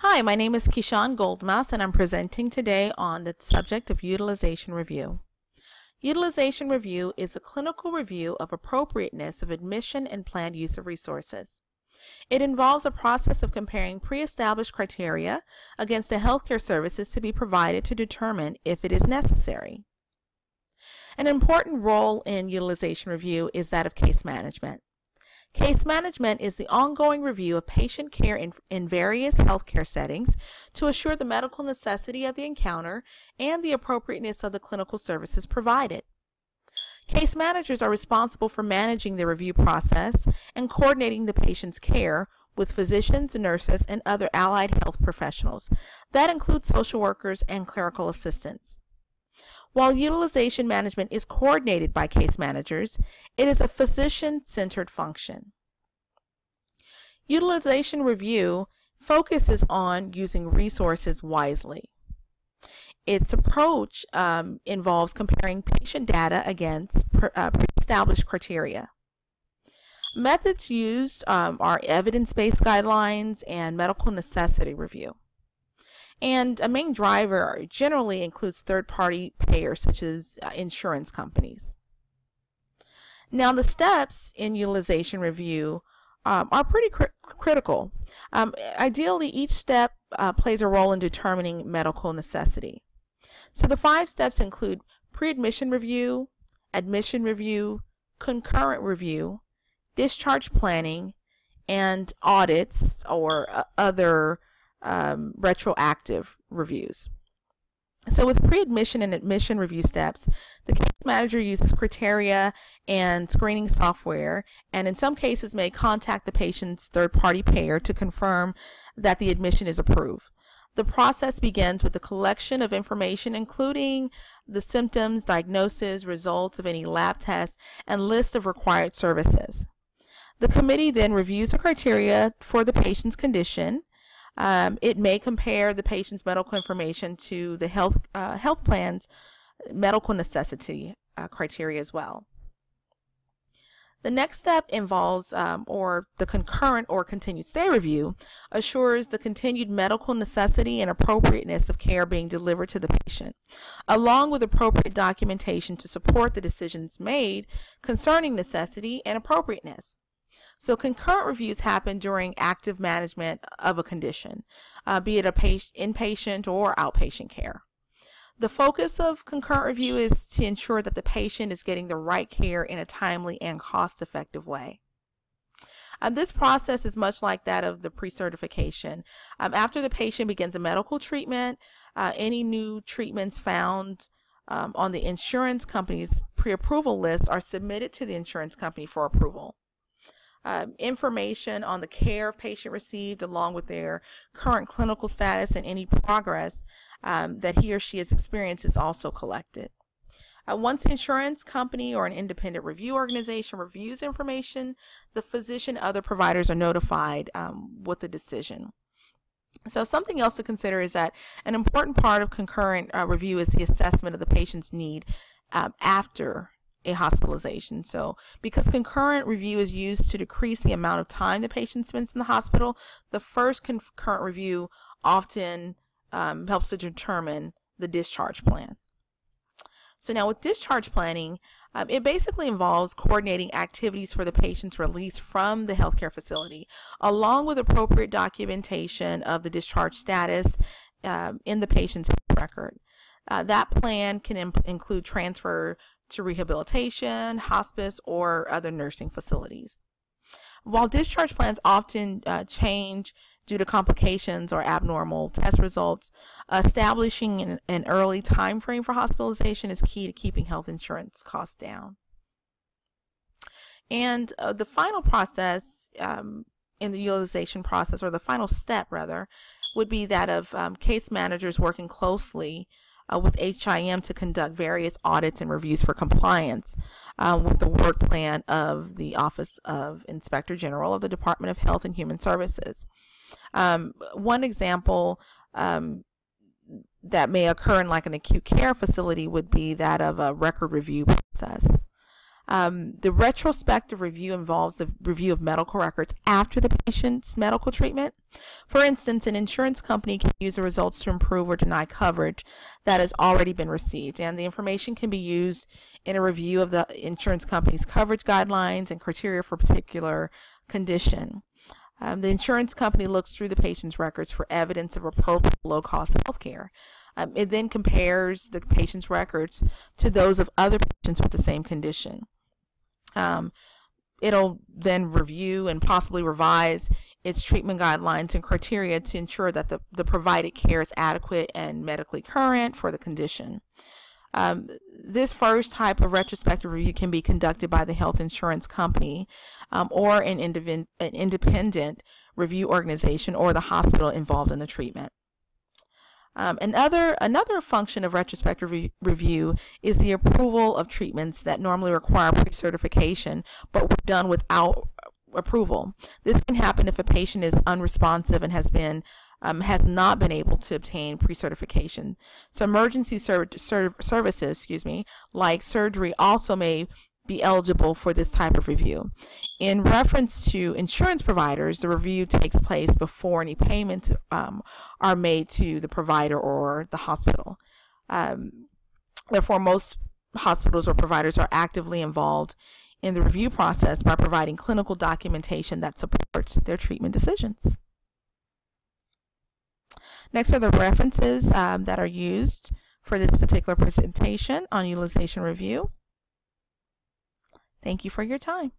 Hi, my name is Keyshawn Goldmouse, and I'm presenting today on the subject of utilization review. Utilization review is a clinical review of appropriateness of admission and planned use of resources. It involves a process of comparing pre-established criteria against the healthcare services to be provided to determine if it is necessary. An important role in utilization review is that of case management. Case management is the ongoing review of patient care in various healthcare settings to assure the medical necessity of the encounter and the appropriateness of the clinical services provided. Case managers are responsible for managing the review process and coordinating the patient's care with physicians, nurses, and other allied health professionals. That includes social workers and clerical assistants. While utilization management is coordinated by case managers, it is a physician-centered function. Utilization review focuses on using resources wisely. Its approach involves comparing patient data against pre-established criteria. Methods used are evidence-based guidelines and medical necessity review. And a main driver generally includes third-party payers such as insurance companies. Now, the steps in utilization review are pretty critical. Ideally, each step plays a role in determining medical necessity. So the 5 steps include pre-admission review, admission review, concurrent review, discharge planning, and audits or other retroactive reviews. So with pre-admission and admission review steps, the case manager uses criteria and screening software, and in some cases may contact the patient's third-party payer to confirm that the admission is approved. The process begins with the collection of information, including the symptoms, diagnosis, results of any lab tests, and list of required services. The committee then reviews the criteria for the patient's condition. It may compare the patient's medical information to the health plan's medical necessity criteria as well. The next step involves or the concurrent or continued stay review assures the continued medical necessity and appropriateness of care being delivered to the patient, along with appropriate documentation to support the decisions made concerning necessity and appropriateness. So concurrent reviews happen during active management of a condition, be it inpatient or outpatient care. The focus of concurrent review is to ensure that the patient is getting the right care in a timely and cost-effective way. This process is much like that of the pre-certification. After the patient begins a medical treatment, any new treatments found on the insurance company's pre-approval list are submitted to the insurance company for approval. Information on the care of patient received, along with their current clinical status and any progress that he or she has experienced, is also collected. Once the insurance company or an independent review organization reviews information, the physician and other providers are notified with the decision. So something else to consider is that an important part of concurrent review is the assessment of the patient's need after a hospitalization. So because concurrent review is used to decrease the amount of time the patient spends in the hospital, the first concurrent review often helps to determine the discharge plan. So now with discharge planning, it basically involves coordinating activities for the patient's release from the healthcare facility, along with appropriate documentation of the discharge status in the patient's health record. That plan can include transfer to rehabilitation, hospice, or other nursing facilities. While discharge plans often change due to complications or abnormal test results, establishing an early time frame for hospitalization is key to keeping health insurance costs down. And the final process in the utilization process, or the final step rather, would be that of case managers working closely with HIM to conduct various audits and reviews for compliance with the work plan of the Office of Inspector General of the Department of Health and Human Services. One example that may occur in like an acute care facility would be that of a record review process. The retrospective review involves the review of medical records after the patient's medical treatment. For instance, an insurance company can use the results to improve or deny coverage that has already been received, and the information can be used in a review of the insurance company's coverage guidelines and criteria for a particular condition. The insurance company looks through the patient's records for evidence of appropriate low-cost health care. It then compares the patient's records to those of other patients with the same condition. It'll then review and possibly revise its treatment guidelines and criteria to ensure that the provided care is adequate and medically current for the condition. This first type of retrospective review can be conducted by the health insurance company or an independent review organization or the hospital involved in the treatment. Another function of retrospective review is the approval of treatments that normally require pre-certification but were done without approval. This can happen if a patient is unresponsive and has not been able to obtain pre-certification. So emergency services, like surgery, also may be eligible for this type of review. In reference to insurance providers, the review takes place before any payments are made to the provider or the hospital. Therefore, most hospitals or providers are actively involved in the review process by providing clinical documentation that supports their treatment decisions. Next are the references that are used for this particular presentation on utilization review. Thank you for your time.